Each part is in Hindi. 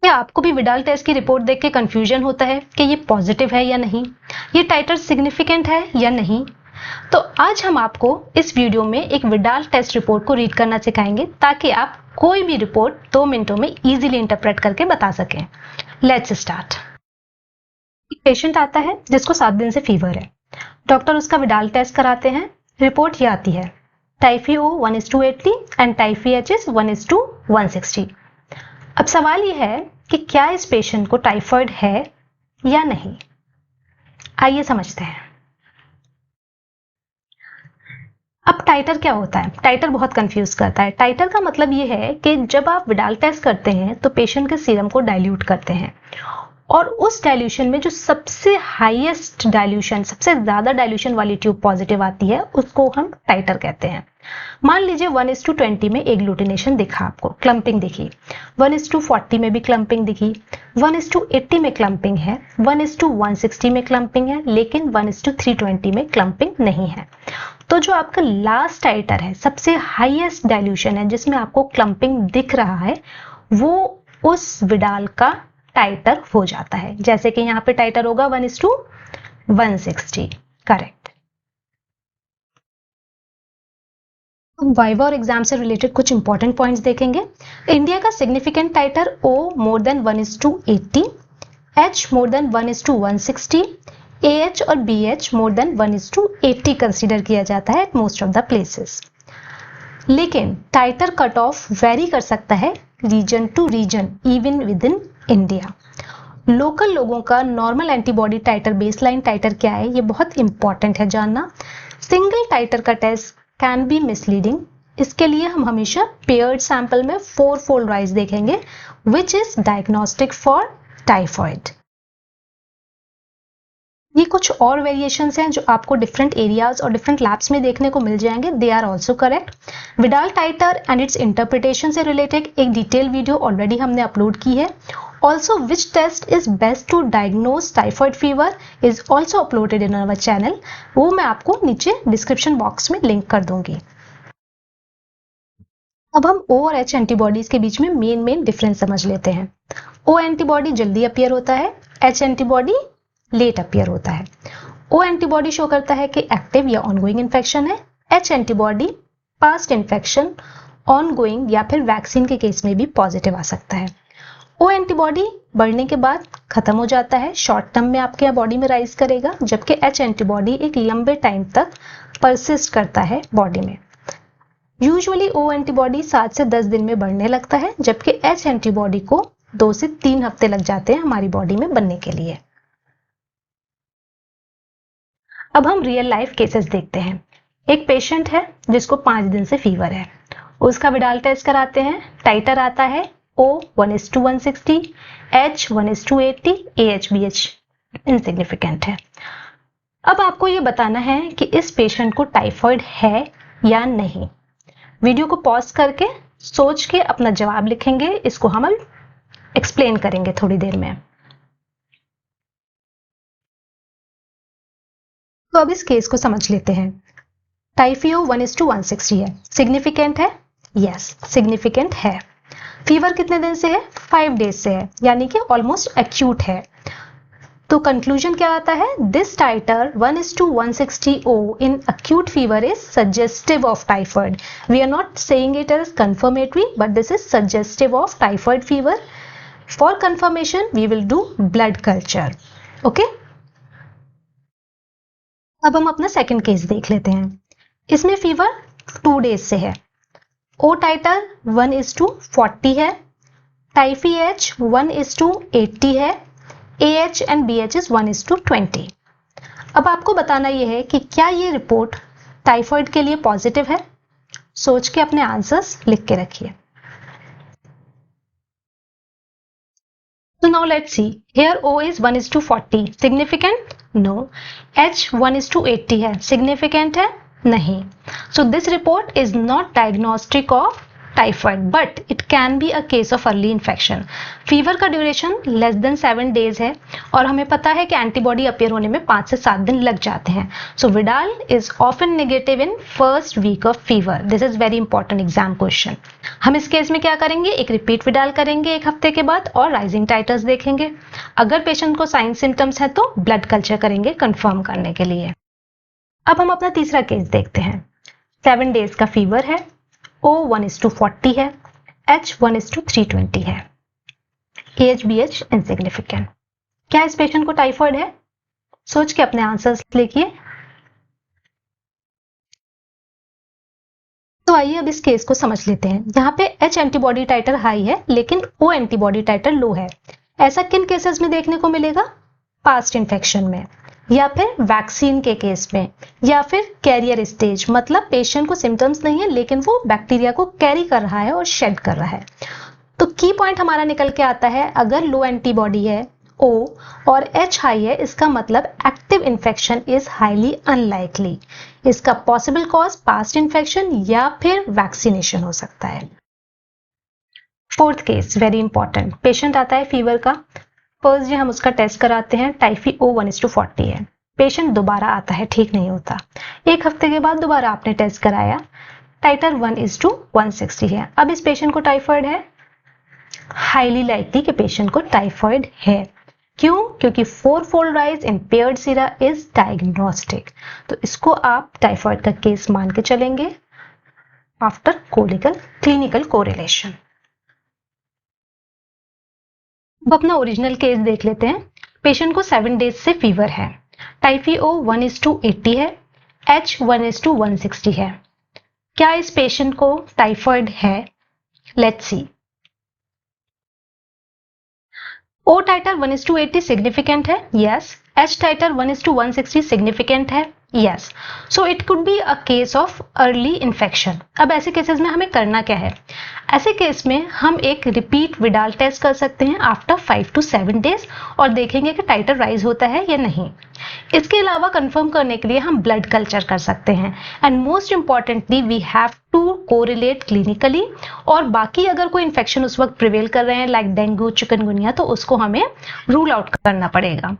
क्या आपको भी विडाल टेस्ट की रिपोर्ट देख के कंफ्यूजन होता है कि ये पॉजिटिव है या नहीं, ये टाइटर सिग्निफिकेंट है या नहीं? तो आज हम आपको इस वीडियो में एक विडाल टेस्ट रिपोर्ट को रीड करना सिखाएंगे ताकि आप कोई भी रिपोर्ट 2 मिनटों में इजीली इंटरप्रेट करके बता सकें। Let's start. एक पेशेंट आता है जिसको 7 दिन से फीवर है। डॉक्टर उसका विडाल टेस्ट कराते हैं। रिपोर्ट ये आती है, typhi O 1:80 and typhi H is 1:160। अब सवाल ये है कि क्या इस पेशेंट को टाइफॉइड है या नहीं। आइए समझते हैं। अब टाइटर क्या होता है? टाइटर बहुत कंफ्यूज करता है। टाइटर का मतलब ये है कि जब आप विडाल टेस्ट करते हैं तो पेशेंट के सीरम को डाइल्यूट करते हैं और उस डाइल्यूशन में जो सबसे हाईएस्ट डाइल्यूशन, सबसे ज्यादा डाइल्यूशन वाली ट्यूब पॉजिटिव आती है उसको हम टाइटर कहते हैं। मान लीजिए 1:20 में एग्लूटिनेशन दिखा, आपको क्लम्पिंग दिखी, 1:40 में भी क्लम्पिंग दिखी, 1:80 में क्लम्पिंग है, 1:160 में क्लम्पिंग है, लेकिन 1:320 में क्लम्पिंग नहीं है। तो जो आपका लास्ट टाइटर है, सबसे हाईएस्ट डाइल्यूशन है जिसमें आपको क्लम्पिंग दिख रहा है, वो उस विडाल का टाइटर हो जाता है। जैसे कि यहाँ पे टाइटर होगा 1:160। करेक्ट। वाइवा और एग्जाम से रिलेटेड कुछ इंपॉर्टेंट पॉइंट्स देखेंगे। इंडिया का significant टाइटर O more than 1:80, H more than 1:160, AH और BH more than 1:80 कंसीडर किया जाता है at most of the places. लेकिन टाइटर कट ऑफ वेरी कर सकता है region to region, even within India. Local लोगों का normal antibody titre, baseline titre क्या है, ये बहुत इंपॉर्टेंट है जानना। सिंगल टाइटर का टेस्ट कैन बी मिसलीडिंग। इसके लिए हम हमेशा पेयर्ड सैंपल में 4-fold राइज देखेंगे, which is diagnostic for typhoid. ये कुछ और वेरिएशंस हैं जो आपको डिफरेंट एरियाज और डिफरेंट लैब्स में देखने को मिल जाएंगे। They are also correct. Widal titre and its interpretation से रिलेटेड एक डिटेल वीडियो ऑलरेडी हमने अपलोड की है। Also which test is best to diagnose typhoid fever is also uploaded in our channel. वो मैं आपको नीचे डिस्क्रिप्शन बॉक्स में लिंक कर दूंगी। अब हम O और H एंटीबॉडीज के बीच में मेन डिफरेंस समझ लेते हैं। O एंटीबॉडी जल्दी अपीयर होता है, H एंटीबॉडी लेट अपीयर होता है। O एंटीबॉडी शो करता है कि एक्टिव या ऑनगोइंग इन्फेक्शन है, H antibody past infection, ongoing या फिर वैक्सीन के केस में भी पॉजिटिव आ सकता है। O एंटीबॉडी बढ़ने के बाद खत्म हो जाता है, शॉर्ट टर्म में आपके बॉडी में राइज करेगा, जबकि H एंटीबॉडी एक लंबे टाइम तक परसिस्ट करता है बॉडी में। यूजुअली O एंटीबॉडी 7 से 10 दिन में बढ़ने लगता है, जबकि H एंटीबॉडी को 2 से 3 हफ्ते लग जाते हैं हमारी बॉडी में बनने के लिए। अब हम रियल लाइफ केसेस देखते हैं। एक पेशेंट है जिसको 5 दिन से फीवर है। उसका विडाल टेस्ट कराते हैं। टाइटर आता है O 1:160, H 1:80, AH BH insignificant है। अब आपको ये बताना है कि इस पेशेंट को टाइफॉइड है या नहीं। वीडियो को पॉज करके सोच के अपना जवाब लिखेंगे। इसको हम एक्सप्लेन करेंगे थोड़ी देर में। तो अब इस केस को समझ लेते हैं। टाइफी O 1:160 है। सिग्निफिकेंट है? यस, सिग्निफिकेंट है। फीवर कितने दिन से है? 5 डेज से है, यानी कि ऑलमोस्ट एक्यूट है। तो कंक्लूजन क्या आता है? This titre 1:160 O in acute fever is suggestive of typhoid. We are not saying it as confirmatory, but this is suggestive of typhoid fever. For confirmation, we will do blood culture. Okay? अब हम अपना सेकंड केस देख लेते हैं। इसमें फीवर 2 डेज से है। O टाइटर 1:40 है, टाइफी H 1:80 है, AH एंड BH इज 1:20। अब आपको बताना यह है कि क्या ये रिपोर्ट टाइफॉइड के लिए पॉजिटिव है। सोच के अपने आंसर्स लिख के रखिए। So now let's see. Here O is 1:40. Significant? No. H 1:80 है. Significant है? नहीं. So this report is not diagnostic of typhoid, but it can be a case of early infection. Fever का ड्यूरेशन लेस देन 7 डेज है और हमें पता है कि एंटीबॉडी अपीयर होने में 5 से 7 दिन लग जाते हैं। So Widal is often negative in first week of fever. This is very important exam question. हम इस केस में क्या करेंगे, एक रिपीट विडाल करेंगे 1 हफ्ते के बाद और राइजिंग टाइटर्स देखेंगे। अगर पेशेंट को साइन सिम्टम्स है तो ब्लड कल्चर करेंगे कंफर्म करने के लिए। अब हम अपना तीसरा केस देखते हैं। 7 डेज का फीवर है, O1:40 है, H1:320 है, AHBH इनसिग्निफिकेंट। क्या इस पेशेंट को टाइफाइड है? सोच के अपने आंसर्स लिखिए। तो आइए अब इस केस को समझ लेते हैं। यहाँ पे H एंटीबॉडी टाइटर हाई है लेकिन O एंटीबॉडी टाइटर लो है। ऐसा किन केसेस में देखने को मिलेगा? पास्ट इन्फेक्शन में, या फिर वैक्सीन के केस में, या फिर कैरियर स्टेज, मतलब पेशेंट को सिम्टम्स नहीं है लेकिन वो बैक्टीरिया को कैरी कर रहा है और शेड कर रहा है। तो की पॉइंट हमारा निकल के आता है, अगर लो एंटीबॉडी है O और H हाई है, इसका मतलब active infection is highly unlikely. इसका पॉसिबल कॉज पास्ट इन्फेक्शन या फिर वैक्सीनेशन हो सकता है। Fourth case very important. Patient आता है फीवर का, फर्स्ट डे हम उसका टेस्ट कराते हैं, टाइफी O1:40 है। पेशेंट दोबारा आता है, ठीक नहीं होता। 1 हफ्ते के बाद दोबारा आपने टेस्ट कराया, टाइटर 1:160 है। अब इस पेशेंट को टाइफाइड है, हाईली लाइकली कि पेशेंट को टाइफाइड है। क्यों? क्योंकि 4-fold rise in paired Sira is diagnostic. तो इसको आप टाइफाइड का केस मान के चलेंगे आफ्टर क्लिनिकल कोरिलेशन। अब अपना ओरिजिनल केस देख लेते हैं। पेशेंट को 7 डेज से फीवर है, टाइफी O1:80 है, H1:160 है। क्या इस पेशेंट को टाइफाइड है? Let's see. O टाइटर 1:80 सिग्निफिकेंट है, यस। H टाइटर 1:160 सिग्निफिकेंट है, yes. So it could be a case of early infection. अब ऐसे केसेस में हमें करना क्या है? ऐसे केस में हम एक रिपीट विडाल टेस्ट कर सकते हैं आफ्टर 5 to 7 डेज और देखेंगे कि टाइटर राइज होता है या नहीं। इसके अलावा कंफर्म करने के लिए हम ब्लड कल्चर कर सकते हैं and most importantly we have to correlate clinically. और बाकी अगर कोई इन्फेक्शन उस वक्त प्रिवेल कर रहे हैं लाइक डेंगू, चिकनगुनिया, तो उसको हमें रूल आउट करना पड़ेगा।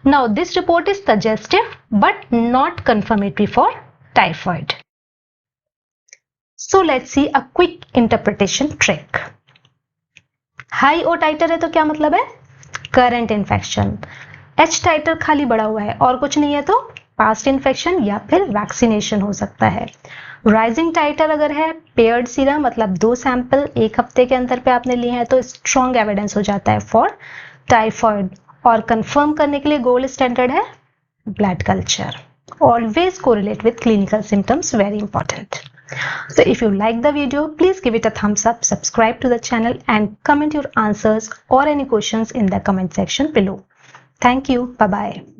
Now this report is suggestive but not confirmatory for typhoid. So let's see a quick interpretation trick. High O टाइटर है तो क्या मतलब है? Current infection. H टाइटर खाली बढ़ा हुआ है और कुछ नहीं है तो पास्ट इन्फेक्शन या फिर वैक्सीनेशन हो सकता है। राइजिंग टाइटर अगर है, पेयर्ड सीरम मतलब 2 सैंपल 1 हफ्ते के अंतर पे आपने लिए हैं, तो स्ट्रॉन्ग एविडेंस हो जाता है फॉर टाइफाइड। और कंफर्म करने के लिए गोल्ड स्टैंडर्ड है blood culture. Always correlate with clinical symptoms, very important. So if you like the video, please give it a thumbs up, subscribe to the channel and comment your answers or any questions in the comment section below. Thank you. Bye-bye.